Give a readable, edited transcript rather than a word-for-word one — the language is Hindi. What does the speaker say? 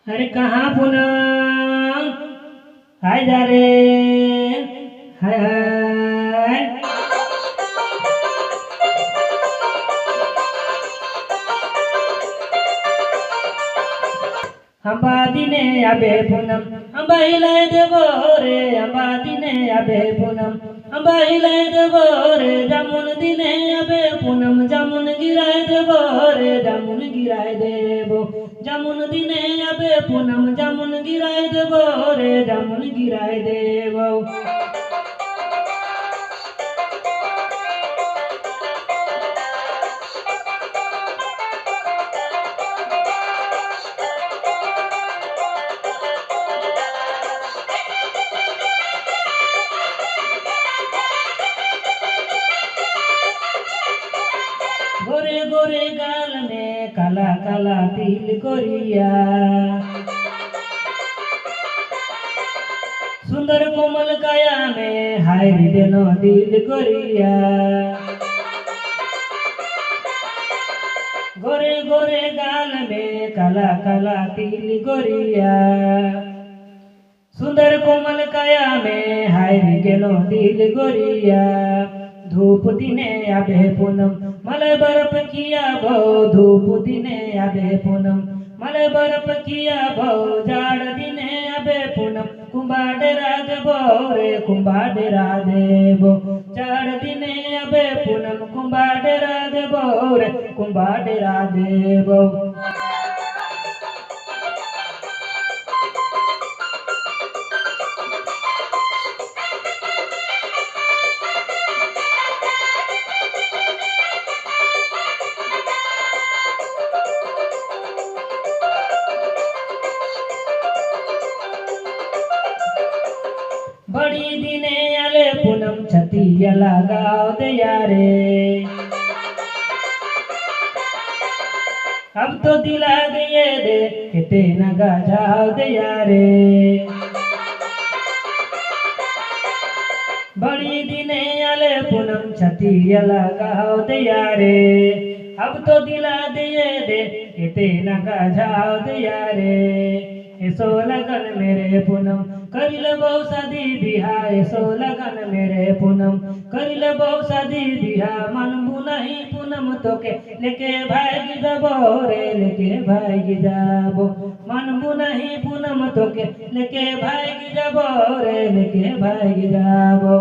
अरे कहाँ पूनम, हाय जा रे, हाय हाय। अंबा दिने आबे पूनम, अंबा हिलाय देबो रे, अंबा दिने आबे पूनम, अंबा हिलाय देबो रे, जामुन दिने आबे पूनम, जामुन गिराय देबो रे, जामुन गिराय देबो, जामुन दिने आबे पूनम, जामुन गिराय देबो रे, जामुन गिराय देबो। गोरे गोरे गाल में काला काला तिल कोरिया, सुंदर कोमल काया में हाय देनो दिल कोरिया। गोरे गोरे गाल में काला काला तिल कोरिया, सुंदर कोमल काया में हाय गेलो दिल गोरिया। धूप दिने आबे पूनम, मले बर्फ किया भो, धूप दिने आबे पूनम, मले बर्फ किया भो, जाड़ दिने आबे पूनम, कुंभा डेरा देबो रे, कुंभा डेरा देबो, जाड़ दिने आबे पूनम, कुंभा डेरा देबो रे, कुंभा डेरा देबो। बड़ी दिने आले पूनम, छतिया लगाओ दया रे, अब तो दिला दिए दे किते नगा जाओ दया रे। बड़ी दिने आले पूनम, छतिया लगाओ दया रे, अब तो दिला दिए दे किते नगा जाओ दया रे। ऐसो लगन मेरे पूनम, करिल बहु शादी बिहा, ऐसो लगन मेरे पूनम, करिल बहु शादी बिहा, मनबू नहीं पूनम तोके लेके भाग जाबो रे, लेके भाग जाबो, मनबू नहीं पूनम तोके लेके भाग जाबो रे, लेके भाग जाबो।